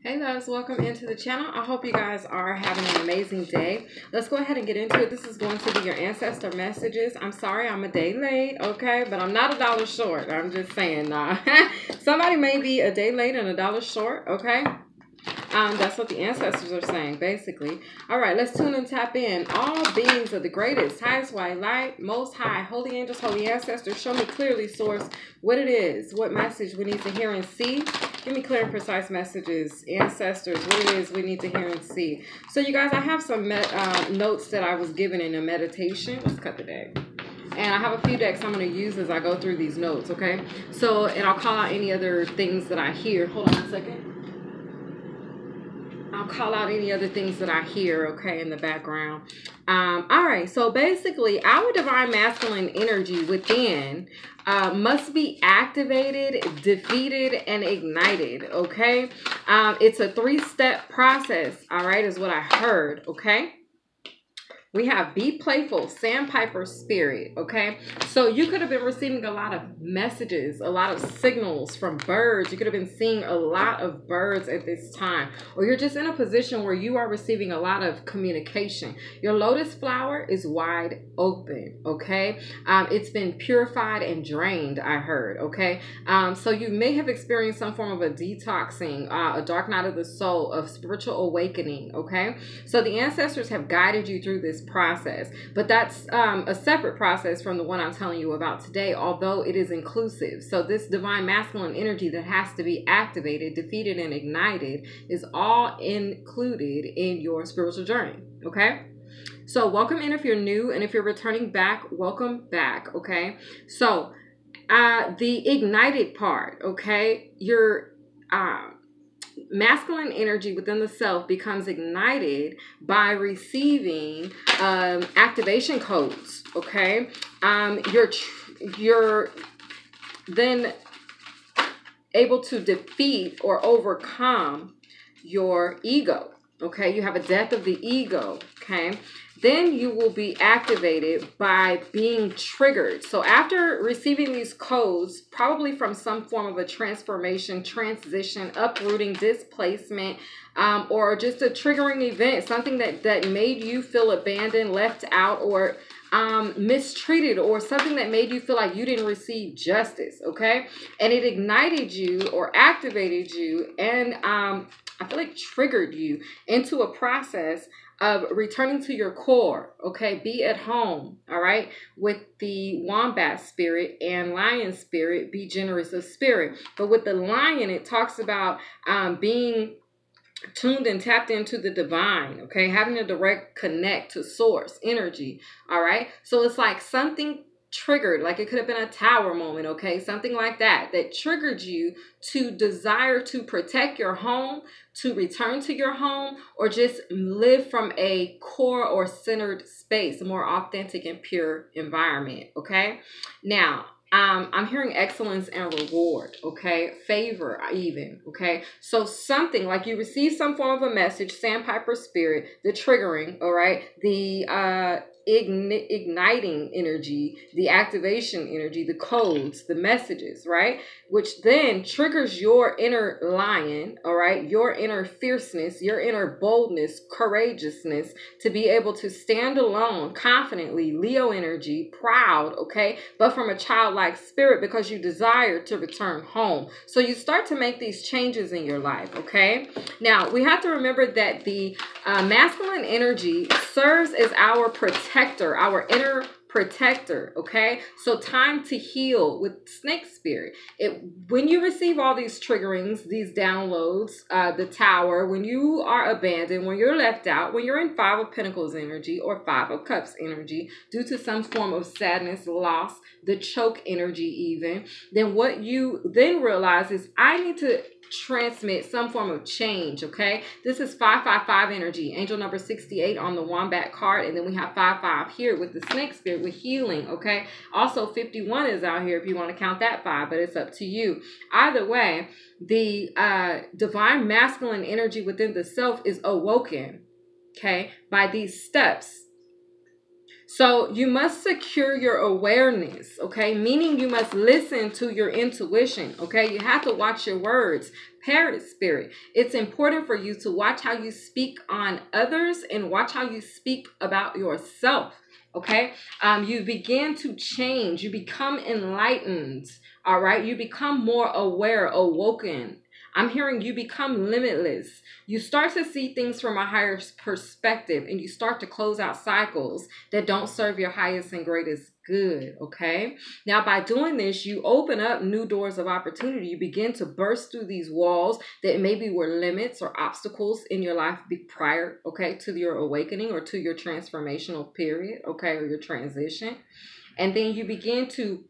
Hey guys, welcome into the channel. I hope you guys are having an amazing day. Let's go ahead and get into it. This is going to be your ancestor messages. I'm sorry I'm a day late, okay? But I'm not $1 short. I'm just saying, somebody may be a day late and $1 short, okay? That's what the ancestors are saying, basically. All right, let's tune and tap in. All beings of the greatest, highest white light, most high, holy angels, holy ancestors, show me clearly, source, what it is, what message we need to hear and see. Give me clear and precise messages, ancestors, what it is we need to hear and see. So, you guys, I have some notes that I was given in a meditation. Let's cut the deck. And I have a few decks I'm going to use as I go through these notes, okay? So, and I'll call out any other things that I hear. Hold on a second. I'll call out any other things that I hear, okay, in the background. All right, so basically, our divine masculine energy within must be activated, defeated, and ignited, okay? It's a 3-step process, all right, is what I heard, okay? We have be playful, sandpiper spirit, okay? So you could have been receiving a lot of messages, a lot of signals from birds. You could have been seeing a lot of birds at this time. Or you're just in a position where you are receiving a lot of communication. Your lotus flower is wide open, okay? It's been purified and drained, I heard, okay? So you may have experienced some form of a detoxing, a dark night of the soul, of spiritual awakening, okay? So the ancestors have guided you through this process, but that's a separate process from the one I'm telling you about today, although it is inclusive. So this divine masculine energy that has to be activated, defeated, and ignited is all included in your spiritual journey, okay? So welcome in if you're new, and if you're returning back, welcome back, okay? So the ignited part, okay, your masculine energy within the self becomes ignited by receiving activation codes, okay? You're then able to defeat or overcome your ego, okay? You have a death of the ego, okay? Then you will be activated by being triggered. So after receiving these codes, probably from some form of a transformation, transition, uprooting, displacement, or just a triggering event, something that made you feel abandoned, left out, or mistreated, or something that made you feel like you didn't receive justice, okay? And it ignited you or activated you and I feel like triggered you into a process of returning to your core, okay? Be at home, all right? With the wombat spirit and lion spirit, be generous of spirit. But with the lion, it talks about being tuned and tapped into the divine, okay? Having a direct connect to source energy, all right? So it's like something triggered, like it could have been a tower moment, okay? Something like that triggered you to desire to protect your home, to return to your home, or just live from a core or centered space, a more authentic and pure environment, okay? Now, I'm hearing excellence and reward, okay? Favor even, okay? So something like you receive some form of a message, sandpiper spirit, the triggering, all right? The igniting energy, the activation energy, the codes, the messages, right? Which then triggers your inner lion, all right? Your inner fierceness, your inner boldness, courageousness to be able to stand alone confidently, Leo energy, proud, okay? But from a childlike spirit because you desire to return home. So you start to make these changes in your life, okay? Now, we have to remember that the masculine energy serves as our protector, our inner protector, okay? So time to heal with snake spirit. When you receive all these triggerings, these downloads, the tower, when you are abandoned, when you're left out, when you're in 5 of Pentacles energy or 5 of Cups energy due to some form of sadness, loss, the choke energy even, then what you then realize is I need to transmit some form of change, okay? This is 555 energy, angel number 68 on the wombat card, and then we have 55 here with the snake spirit with healing, okay? Also 51 is out here if you want to count that 5, but it's up to you. Either way, the divine masculine energy within the self is awoken, okay, by these steps. So you must secure your awareness, okay? Meaning you must listen to your intuition, okay? You have to watch your words. Parrot spirit, it's important for you to watch how you speak on others and watch how you speak about yourself, okay? You begin to change. You become enlightened, all right? You become more aware, awoken. I'm hearing you become limitless. You start to see things from a higher perspective, and you start to close out cycles that don't serve your highest and greatest good, okay? Now, by doing this, you open up new doors of opportunity. You begin to burst through these walls that maybe were limits or obstacles in your life prior, okay, to your awakening or to your transformational period, okay, or your transition. And then you begin to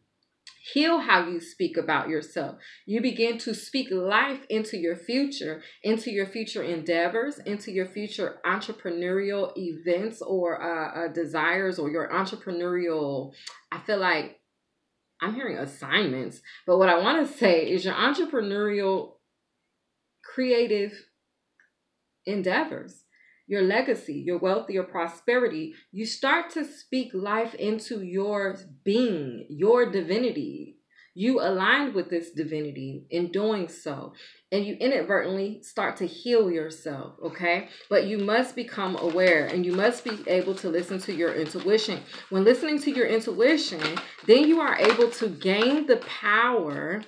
heal how you speak about yourself. You begin to speak life into your future endeavors, into your future entrepreneurial events or desires, or your entrepreneurial, I feel like I'm hearing assignments, but what I want to say is your entrepreneurial creative endeavors, your legacy, your wealth, your prosperity. You start to speak life into your being, your divinity. You align with this divinity in doing so, and you inadvertently start to heal yourself, okay? But you must become aware, and you must be able to listen to your intuition. When listening to your intuition, then you are able to gain the power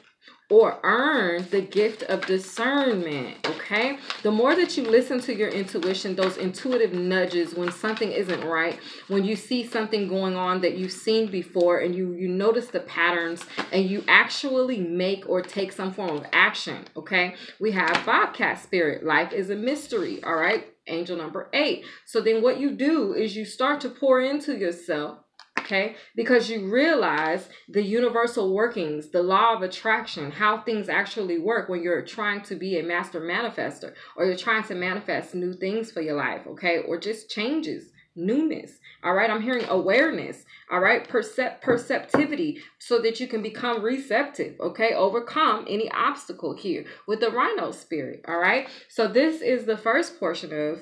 or earn the gift of discernment, okay? The more that you listen to your intuition, those intuitive nudges when something isn't right, when you see something going on that you've seen before and you notice the patterns and you actually make or take some form of action, okay? We have Bobcat spirit. Life is a mystery, all right? Angel number 8. So then what you do is you start to pour into yourself, okay? Because you realize the universal workings, the law of attraction, how things actually work when you're trying to be a master manifester, or you're trying to manifest new things for your life, okay? Or just changes, newness, all right? I'm hearing awareness, all right? Perceptivity, so that you can become receptive, okay? Overcome any obstacle here with the rhino spirit, all right? So this is the first portion of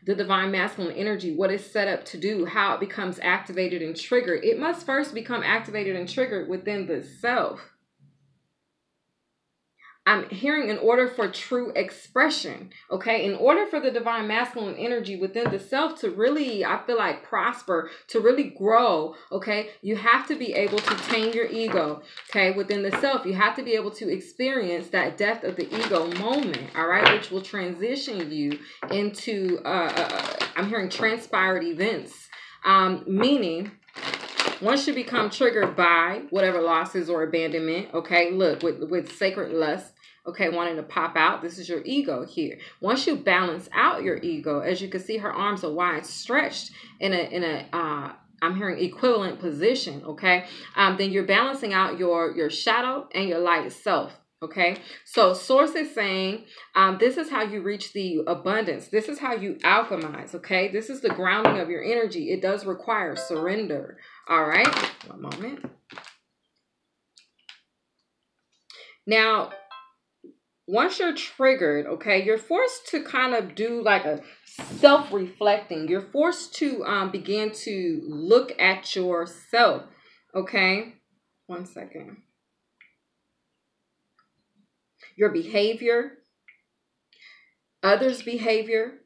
the divine masculine energy, what it's set up to do, how it becomes activated and triggered. It must first become activated and triggered within the self. I'm hearing in order for true expression, okay? In order for the divine masculine energy within the self to really, I feel like, prosper, to really grow, okay? You have to be able to tame your ego, okay? Within the self, you have to be able to experience that death of the ego moment, all right? Which will transition you into, I'm hearing transpired events, meaning once you become triggered by whatever losses or abandonment, okay, look, with sacred lust, okay, wanting to pop out, this is your ego here. Once you balance out your ego, as you can see, her arms are wide stretched in a I'm hearing equivalent position, okay, then you're balancing out your shadow and your light self. Okay, so source is saying this is how you reach the abundance. This is how you alchemize. Okay, this is the grounding of your energy. It does require surrender. All right, one moment. Now, once you're triggered, okay, you're forced to kind of do like a self-reflecting. You're forced to begin to look at yourself. Okay, one second. Your behavior, others' behavior,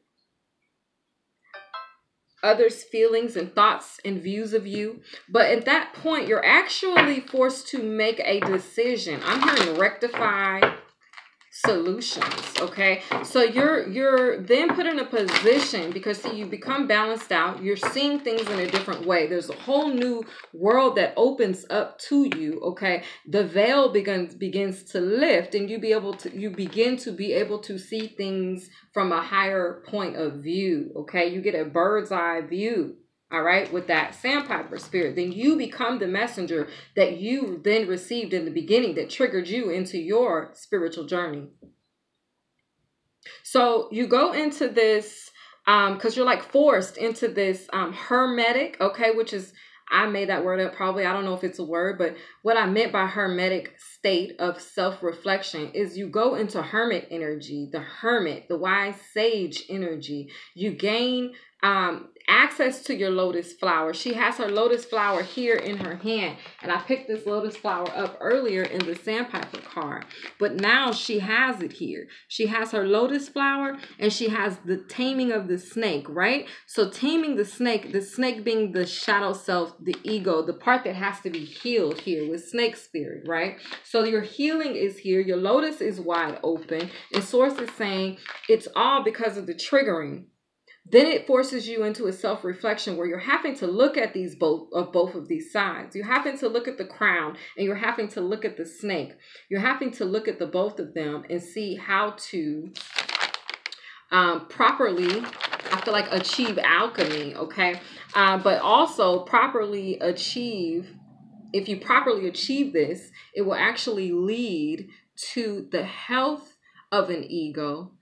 others' feelings and thoughts and views of you. But at that point, you're actually forced to make a decision. I'm hearing rectify solutions, okay? So you're then put in a position, because see, you become balanced out. You're seeing things in a different way. There's a whole new world that opens up to you, okay? The veil begins to lift, and you begin to be able to see things from a higher point of view, okay? You get a bird's eye view. All right, with that sandpiper spirit, then you become the messenger that you then received in the beginning that triggered you into your spiritual journey. So you go into this because you're like forced into this hermetic, okay, which is, I made that word up probably. I don't know if it's a word, but what I meant by hermetic state of self-reflection is you go into hermit energy, the hermit, the wise sage energy. You gain access to your lotus flower. She has her lotus flower here in her hand. And I picked this lotus flower up earlier in the Sandpiper card. But now she has it here. She has her lotus flower and she has the taming of the snake, right? So taming the snake being the shadow self, the ego, the part that has to be healed here with snake spirit, right? So your healing is here. Your lotus is wide open. And Source is saying it's all because of the triggering. Then it forces you into a self-reflection where you're having to look at both of these sides. You're having to look at the crown and you're having to look at the snake. You're having to look at the both of them and see how to properly, I feel like, achieve alchemy, okay? But also properly achieve, if you properly achieve this, it will actually lead to the health of an ego.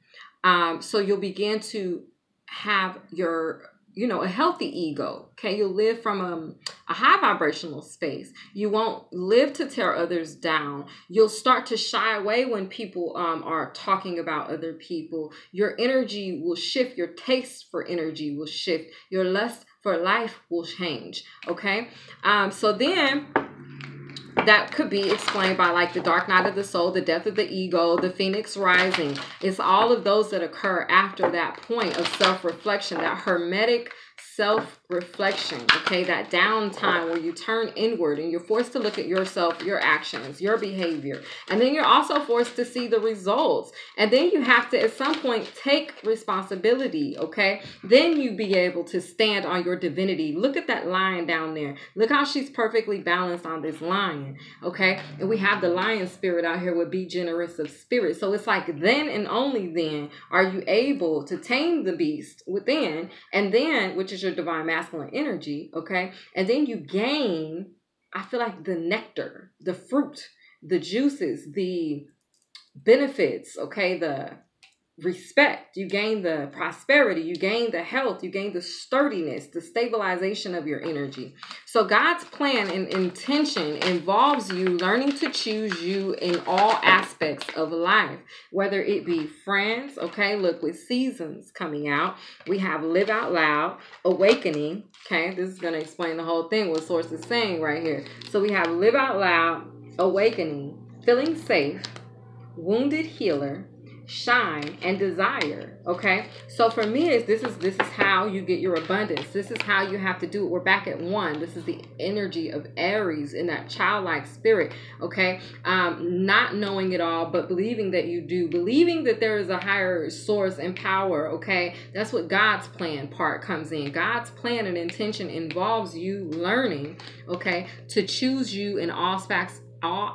So you'll begin to have your, a healthy ego. Okay, you'll live from a high vibrational space. You won't live to tear others down. You'll start to shy away when people are talking about other people. Your energy will shift. Your taste for energy will shift. Your lust for life will change. Okay, so then that could be explained by like the dark night of the soul, the death of the ego, the phoenix rising. It's all of those that occur after that point of self-reflection, that hermetic self-reflection, okay, that downtime where you turn inward and you're forced to look at yourself, your actions, your behavior, and then you're also forced to see the results, and then you have to at some point take responsibility, okay? Then you be able to stand on your divinity. Look at that lion down there. Look how she's perfectly balanced on this lion, okay? And we have the lion spirit out here with be generous of spirit. So it's like then and only then are you able to tame the beast within, and then, which is your divine masculine energy, okay? And then you gain, I feel like, the nectar, the fruit, the juices, the benefits, okay? The respect, you gain the prosperity, you gain the health, you gain the sturdiness, the stabilization of your energy. So God's plan and intention involves you learning to choose you in all aspects of life, whether it be friends, okay? Look, with seasons coming out, we have live out loud, awakening, okay? This is going to explain the whole thing, what Source is saying right here. So we have live out loud, awakening, feeling safe, wounded healer, shine, and desire, okay? So for me, this is how you get your abundance. This is how you have to do it. We're back at one. This is the energy of Aries in that childlike spirit, okay? Not knowing it all, but believing that you do. Believing that there is a higher source and power, okay? That's what God's plan part comes in. God's plan and intention involves you learning, okay, to choose you in all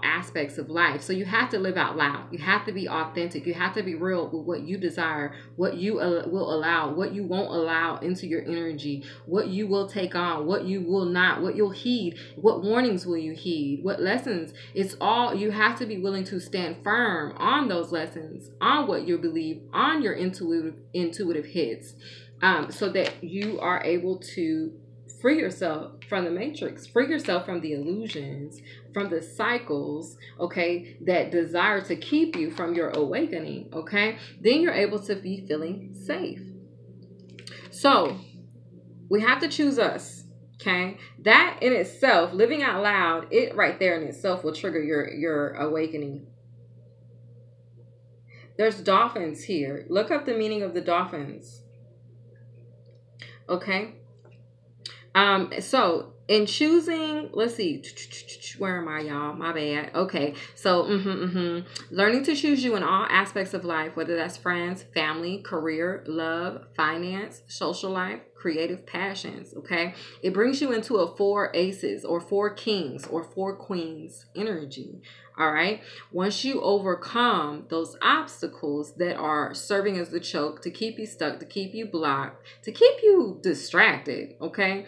aspects of life. So you have to live out loud. You have to be authentic. You have to be real with what you desire, what you will allow, what you won't allow into your energy, what you will take on, what you will not, what you'll heed, what warnings will you heed, what lessons. It's all, you have to be willing to stand firm on those lessons, on what you believe, on your intuitive hits, so that you are able to free yourself from the matrix, free yourself from the illusions, from the cycles, okay, that desire to keep you from your awakening, okay? Then you're able to be feeling safe. So we have to choose us, okay? That in itself, living out loud, it right there in itself will trigger your awakening. There's dolphins here. Look up the meaning of the dolphins, okay? So in choosing, let's see, where am I, y'all? My bad. Okay. So, learning to choose you in all aspects of life, whether that's friends, family, career, love, finance, social life, creative passions. Okay. It brings you into a 4 aces or 4 kings or 4 queens energy. All right. Once you overcome those obstacles that are serving as the choke to keep you stuck, to keep you blocked, to keep you distracted, okay,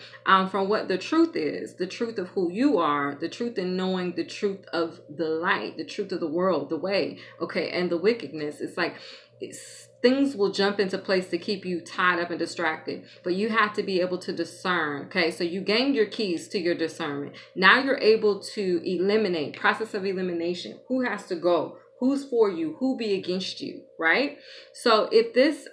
from what the truth is, the truth of who you are, the truth in knowing the truth of the light, the truth of the world, the way, okay, and the wickedness. It's like things will jump into place to keep you tied up and distracted, but you have to be able to discern, okay? So you gained your keys to your discernment. Now you're able to eliminate, process of elimination. Who has to go? Who's for you? Who be against you, right? So if this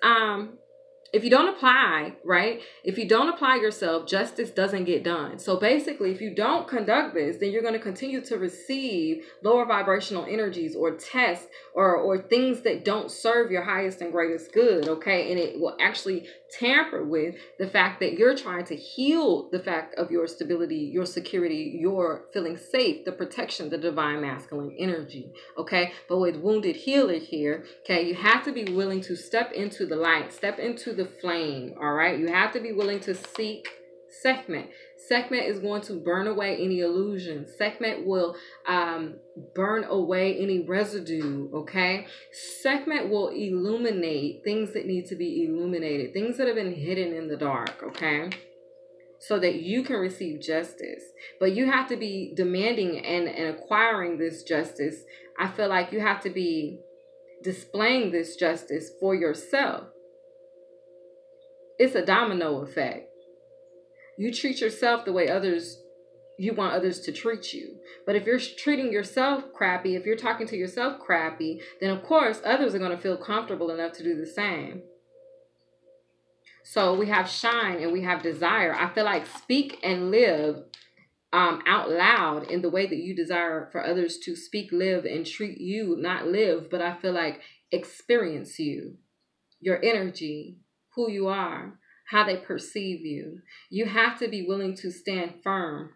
if you don't apply, right? If you don't apply yourself, justice doesn't get done. So basically, if you don't conduct this, then you're going to continue to receive lower vibrational energies or tests or things that don't serve your highest and greatest good, okay? And it will actually tamper with the fact that you're trying to heal the fact of your stability, your security, your feeling safe, the protection, the divine masculine energy, okay? But with Wounded Healer here, okay, you have to be willing to step into the light, step into the flame, all right? You have to be willing to seek Sekhmet. Sekhmet is going to burn away any illusion. Sekhmet will burn away any residue, okay? Sekhmet will illuminate things that need to be illuminated, things that have been hidden in the dark, okay? So that you can receive justice. But you have to be demanding and acquiring this justice. I feel like you have to be displaying this justice for yourself. It's a domino effect. You treat yourself the way you want others to treat you. But if you're treating yourself crappy, if you're talking to yourself crappy, then of course others are going to feel comfortable enough to do the same. So we have shine and we have desire. I feel like speak and live out loud in the way that you desire for others to speak, live, and treat you. Not live, but I feel like experience you, your energy, who you are, how they perceive you. You have to be willing to stand firm.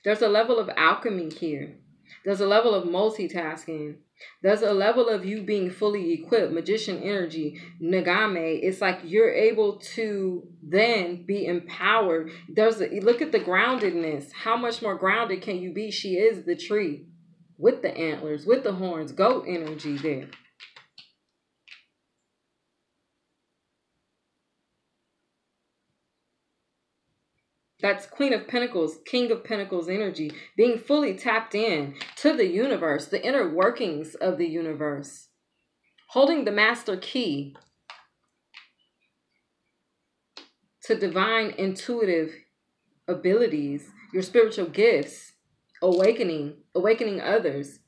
There's a level of alchemy here. There's a level of multitasking. There's a level of you being fully equipped. Magician energy, Nagame. It's like you're able to then be empowered. Look at the groundedness. How much more grounded can you be? She is the tree with the antlers, with the horns. Goat energy there. That's Queen of Pentacles, King of Pentacles energy, being fully tapped in to the universe, the inner workings of the universe, holding the master key to divine intuitive abilities, your spiritual gifts, awakening others,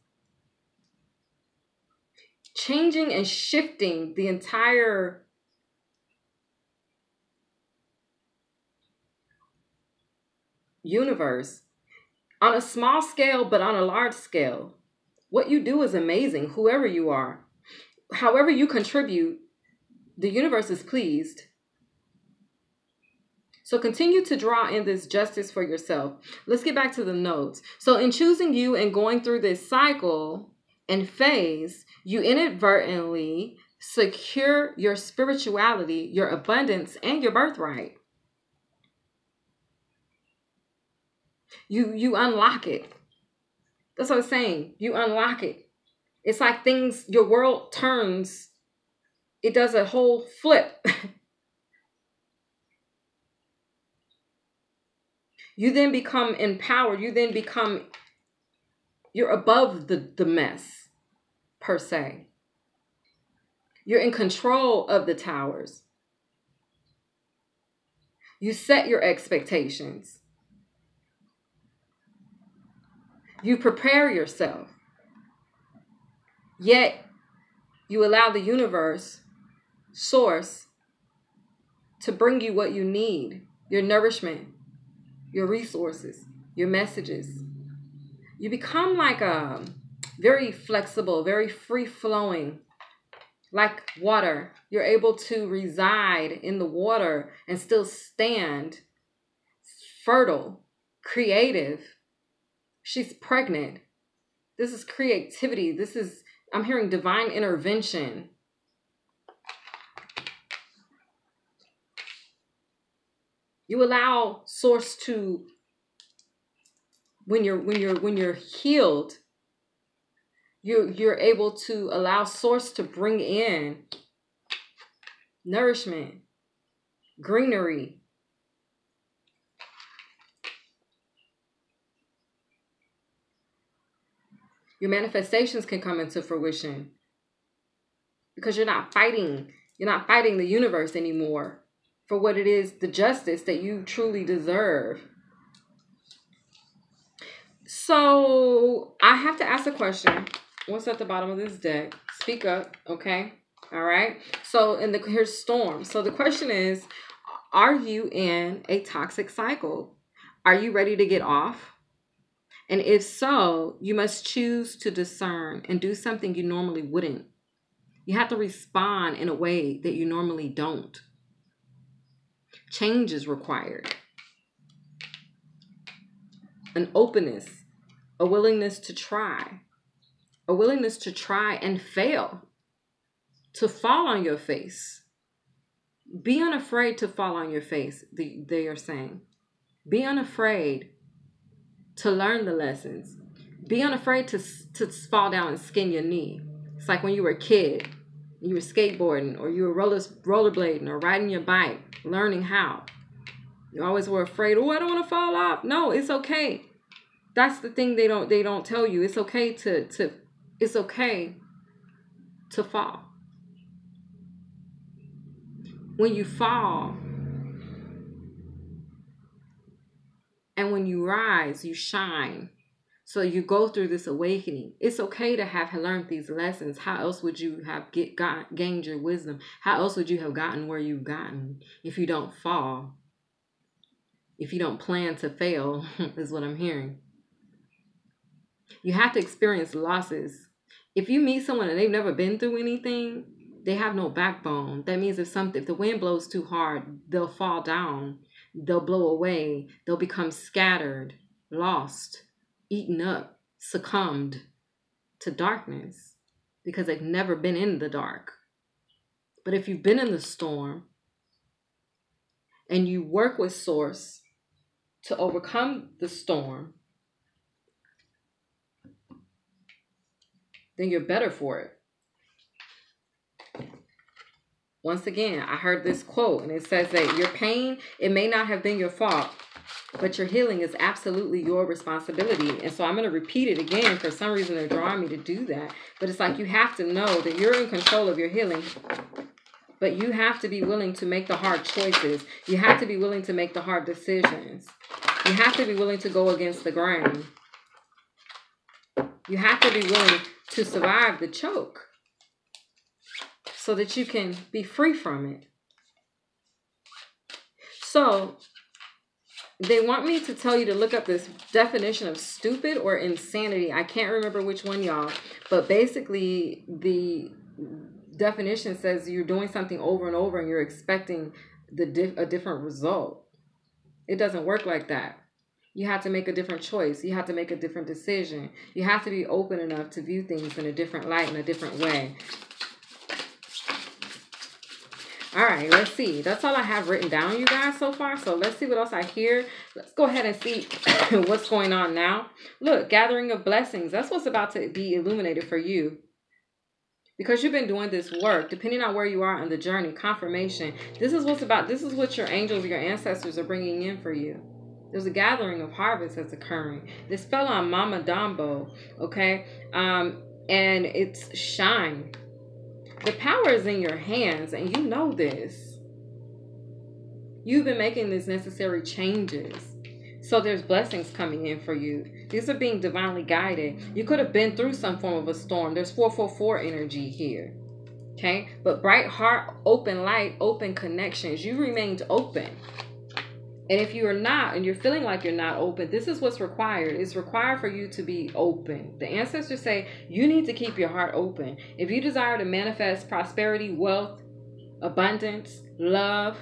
changing and shifting the entire universe on a small scale, but on a large scale. What you do is amazing, whoever you are. However you contribute, the universe is pleased. So continue to draw in this justice for yourself. Let's get back to the notes. So in choosing you and going through this cycle and phase, you inadvertently secure your spirituality, your abundance, and your birthright. You unlock it. That's what I'm saying. You unlock it. It's like things, your world turns. It does a whole flip. You then become empowered. You're above the mess, per se. You're in control of the towers. You set your expectations. You prepare yourself. Yet, you allow the universe, source, to bring you what you need. Your nourishment, your resources, your messages. You become like a very flexible, very free-flowing, like water. You're able to reside in the water and still stand fertile, creative. She's pregnant. This is creativity. This is, I'm hearing divine intervention. You allow source to, when you're healed, you're able to allow source to bring in nourishment, greenery. Your manifestations can come into fruition because you're not fighting the universe anymore for what it is, the justice that you truly deserve. So I have to ask a question. What's at the bottom of this deck? Speak up, okay? All right. So here's storm. So the question is, are you in a toxic cycle? Are you ready to get off? And if so, you must choose to discern and do something you normally wouldn't. You have to respond in a way that you normally don't. Change is required. An openness, a willingness to try and fail, to fall on your face. Be unafraid to fall on your face, they are saying. Be unafraid to learn the lessons. Be unafraid to fall down and skin your knee. It's like when you were a kid, you were skateboarding, or you were rollerblading, or riding your bike, learning how. You always were afraid, oh, I don't want to fall off. No, it's okay. That's the thing they don't tell you. It's okay it's okay to fall. When you fall and when you rise, you shine. So you go through this awakening. It's okay to have learned these lessons. How else would you have gained your wisdom? How else would you have gotten where you've gotten if you don't fall? If you don't plan to fail, is what I'm hearing. You have to experience losses. If you meet someone and they've never been through anything, they have no backbone. That means if the wind blows too hard, they'll fall down. They'll blow away. They'll become scattered, lost, eaten up, succumbed to darkness because they've never been in the dark. But if you've been in the storm and you work with Source to overcome the storm, then you're better for it. Once again, I heard this quote, and it says that your pain, it may not have been your fault, but your healing is absolutely your responsibility. And so I'm going to repeat it again. For some reason, they're drawing me to do that. But it's like you have to know that you're in control of your healing. But you have to be willing to make the hard choices. You have to be willing to make the hard decisions. You have to be willing to go against the grain. You have to be willing to survive the choke so that you can be free from it. So they want me to tell you to look up this definition of stupid or insanity. I can't remember which one, y'all. But basically, the definition says you're doing something over and over and you're expecting a different result. It doesn't work like that. You have to make a different choice. You have to make a different decision. You have to be open enough to view things in a different light, in a different way. All right, let's see. That's all I have written down, you guys, so far. So let's see what else I hear. Let's go ahead and see what's going on now. Look, gathering of blessings. That's what's about to be illuminated for you. Because you've been doing this work, depending on where you are on the journey, confirmation. This is what your angels, your ancestors are bringing in for you. There's a gathering of harvest that's occurring. This fell on Mama Dambo, okay? And it's shine. The power is in your hands, and you know this. You've been making these necessary changes. So there's blessings coming in for you. These are being divinely guided. You could have been through some form of a storm. There's 444 energy here. Okay? But bright heart, open light, open connections. You remained open. And if you are not, and you're feeling like you're not open, this is what's required. It's required for you to be open. The ancestors say you need to keep your heart open. If you desire to manifest prosperity, wealth, abundance, love,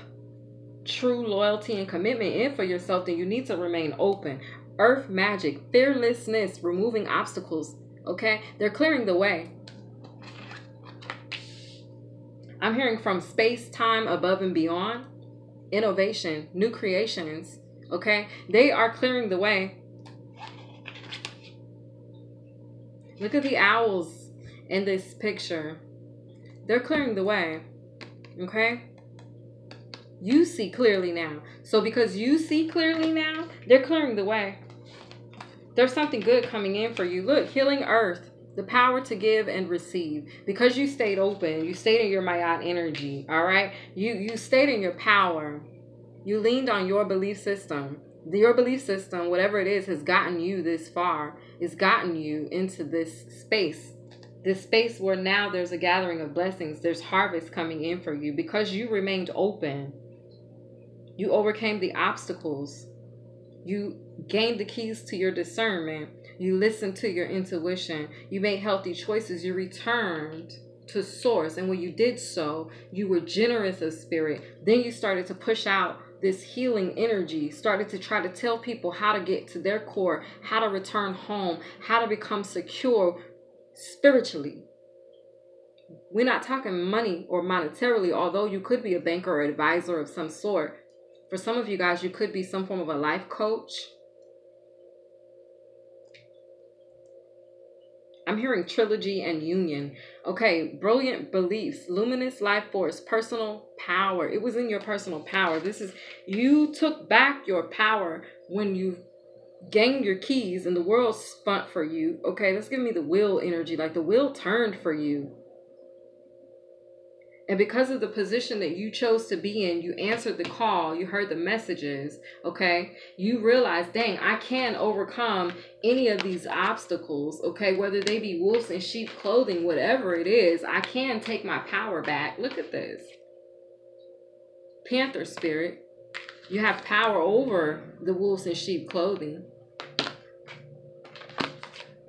true loyalty, and commitment in for yourself, then you need to remain open. Earth magic, fearlessness, removing obstacles. Okay? They're clearing the way. I'm hearing from space, time, above and beyond. Innovation, new creations, okay? They are clearing the way. Look at the owls in this picture. They're clearing the way, okay? You see clearly now. So because you see clearly now, they're clearing the way. There's something good coming in for you. Look, healing earth. The power to give and receive. Because you stayed open. You stayed in your Mayat energy. All right. You stayed in your power. You leaned on your belief system. Your belief system, whatever it is, has gotten you this far. It's gotten you into this space. This space where now there's a gathering of blessings. There's harvest coming in for you because you remained open. You overcame the obstacles. You gained the keys to your discernment. You listened to your intuition. You made healthy choices. You returned to source. And when you did so, you were generous of spirit. Then you started to push out this healing energy, started to try to tell people how to get to their core, how to return home, how to become secure spiritually. We're not talking money or monetarily, although you could be a banker or advisor of some sort. For some of you guys, you could be some form of a life coach. I'm hearing trilogy and union. Okay, brilliant beliefs, luminous life force, personal power. It was in your personal power. This is, you took back your power when you gained your keys and the world spun for you. Okay, let's give me the wheel energy. Like the wheel turned for you. And because of the position that you chose to be in, you answered the call, you heard the messages, okay? You realized, dang, I can overcome any of these obstacles, okay? Whether they be wolves in sheep clothing, whatever it is, I can take my power back. Look at this. Panther spirit, you have power over the wolves in sheep clothing.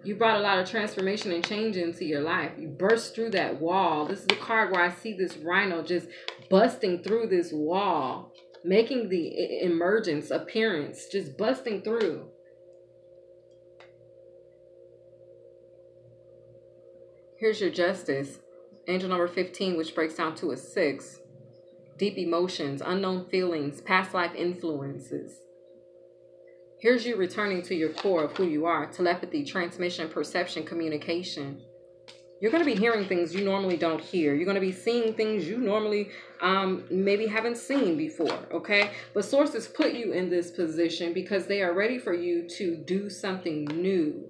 You brought a lot of transformation and change into your life. You burst through that wall. This is the card where I see this rhino just busting through this wall, making the emergence, appearance, just busting through. Here's your justice. Angel number 15, which breaks down to a 6. Deep emotions, unknown feelings, past life influences. Here's you returning to your core of who you are. Telepathy, transmission, perception, communication. You're going to be hearing things you normally don't hear. You're going to be seeing things you normally maybe haven't seen before, okay? But sources put you in this position because they are ready for you to do something new.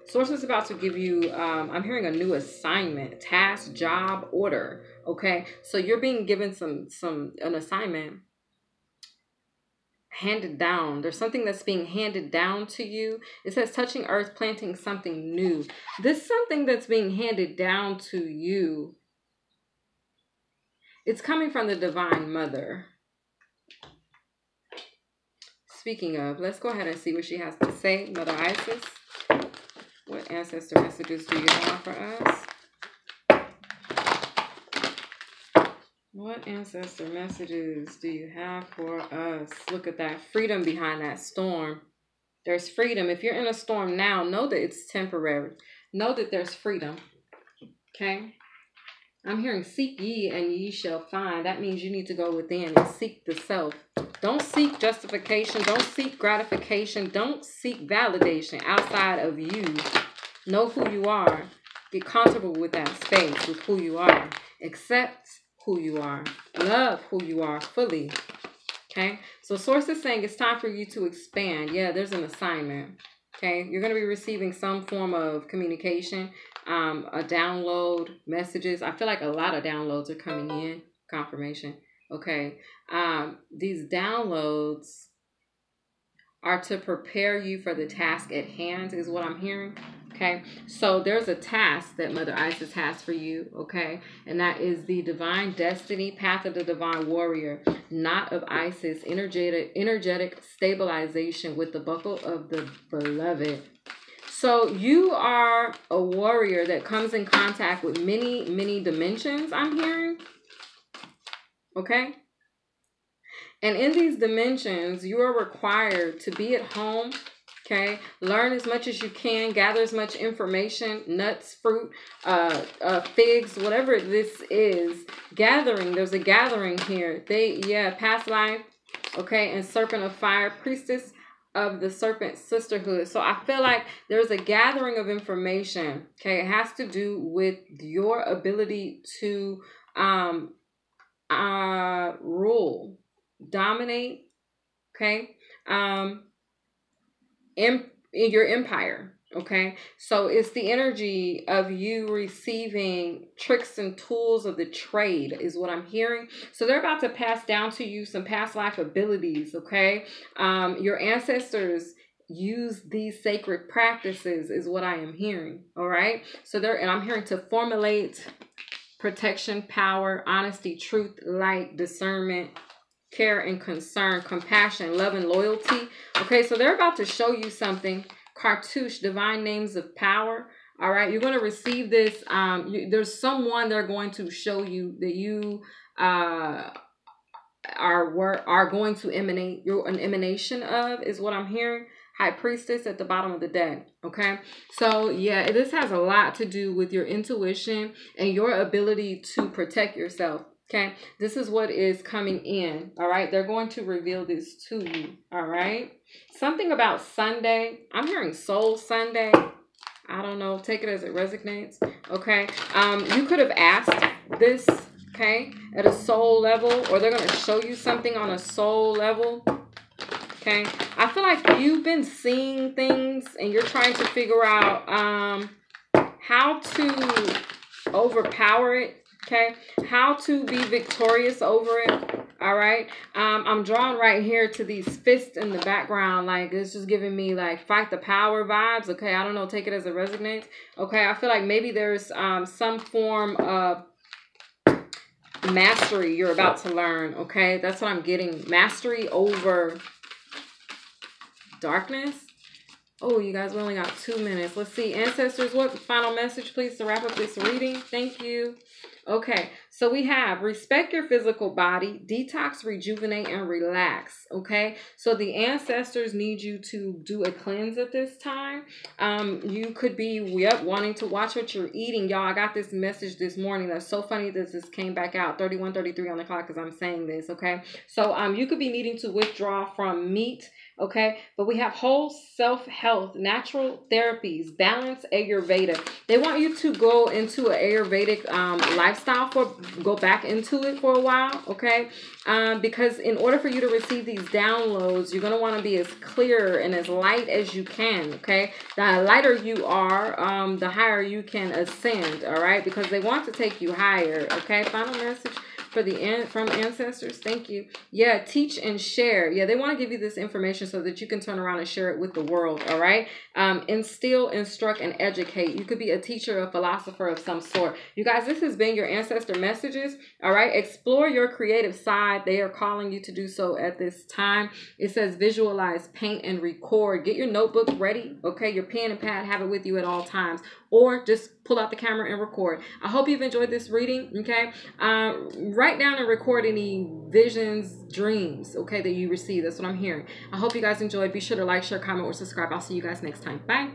Source is about to give you, I'm hearing a new assignment, task, job, order, okay? So you're being given an assignment handed down. There's something that's being handed down to you. It says touching earth, planting something new. This something that's being handed down to you, it's coming from the Divine Mother. Speaking of, let's go ahead and see what she has to say. Mother Isis, what ancestor messages do you have for us? What ancestor messages do you have for us? Look at that freedom behind that storm. There's freedom. If you're in a storm now, know that it's temporary. Know that there's freedom. Okay? I'm hearing seek ye and ye shall find. That means you need to go within and seek the self. Don't seek justification. Don't seek gratification. Don't seek validation outside of you. Know who you are. Get comfortable with that space, with who you are. Accept who you are. Love who you are fully. Okay? So source is saying it's time for you to expand. Yeah, there's an assignment. Okay? You're going to be receiving some form of communication, a download, messages. I feel like a lot of downloads are coming in. Confirmation. Okay? These downloads are to prepare you for the task at hand is what I'm hearing. Okay, so there's a task that Mother Isis has for you, okay? And that is the divine destiny, path of the divine warrior, knot of Isis, energetic stabilization with the buckle of the beloved. So you are a warrior that comes in contact with many, many dimensions, I'm hearing. Okay? And in these dimensions, you are required to be at home. Okay, learn as much as you can, gather as much information, nuts, fruit, figs, whatever this is. Gathering, there's a gathering here. Past life, okay, and serpent of fire, priestess of the serpent sisterhood. So I feel like there's a gathering of information, okay? It has to do with your ability to rule, dominate, okay? in your empire. Okay, so it's the energy of you receiving tricks and tools of the trade is what I'm hearing. So they're about to pass down to you some past life abilities. Okay, your ancestors use these sacred practices is what I am hearing. All right, so and I'm hearing to formulate protection, power, honesty, truth, light, discernment, care and concern, compassion, love and loyalty. Okay, so they're about to show you something. Cartouche, divine names of power. All right, you're going to receive this. There's someone they're going to show you that you are going to emanate. You're an emanation of is what I'm hearing. High priestess at the bottom of the deck. Okay, so yeah, this has a lot to do with your intuition and your ability to protect yourself. Okay, this is what is coming in. All right, they're going to reveal this to you. All right, something about Sunday. I'm hearing Soul Sunday. I don't know. Take it as it resonates. Okay, you could have asked this. Okay, at a soul level, or they're going to show you something on a soul level. Okay, I feel like you've been seeing things and you're trying to figure out how to overpower it. Okay, how to be victorious over it. All right, I'm drawn right here to these fists in the background. Like, it's just giving me like fight the power vibes. Okay, I don't know, take it as it resonates. Okay, I feel like maybe there's some form of mastery you're about to learn. Okay, that's what I'm getting. Mastery over darkness. Oh, you guys, we only got 2 minutes. Let's see. Ancestors, what final message, please, to wrap up this reading? Thank you. Okay, so we have respect your physical body, detox, rejuvenate, and relax. Okay, so the ancestors need you to do a cleanse at this time. You could be wanting to watch what you're eating. Y'all, I got this message this morning. That's so funny that this came back out 31:33 on the clock as I'm saying this. Okay, so you could be needing to withdraw from meat. Okay, but we have whole self-health, natural therapies, balance, Ayurveda. They want you to go into an Ayurvedic lifestyle, go back into it for a while, okay? Because in order for you to receive these downloads, you're going to want to be as clear and as light as you can, okay? The lighter you are, the higher you can ascend, all right? Because they want to take you higher, okay? Final message from ancestors. Thank you. Yeah, teach and share. Yeah, they want to give you this information so that you can turn around and share it with the world. All right. Instill, instruct, and educate. You could be a teacher, a philosopher of some sort. You guys, this has been your ancestor messages. All right. Explore your creative side. They are calling you to do so at this time. It says visualize, paint, and record. Get your notebook ready. Okay. Your pen and pad, have it with you at all times, or just pull out the camera and record. I hope you've enjoyed this reading. Okay. Write down and record any visions, dreams, okay, that you receive. That's what I'm hearing. I hope you guys enjoyed. Be sure to like, share, comment, or subscribe. I'll see you guys next time. Bye.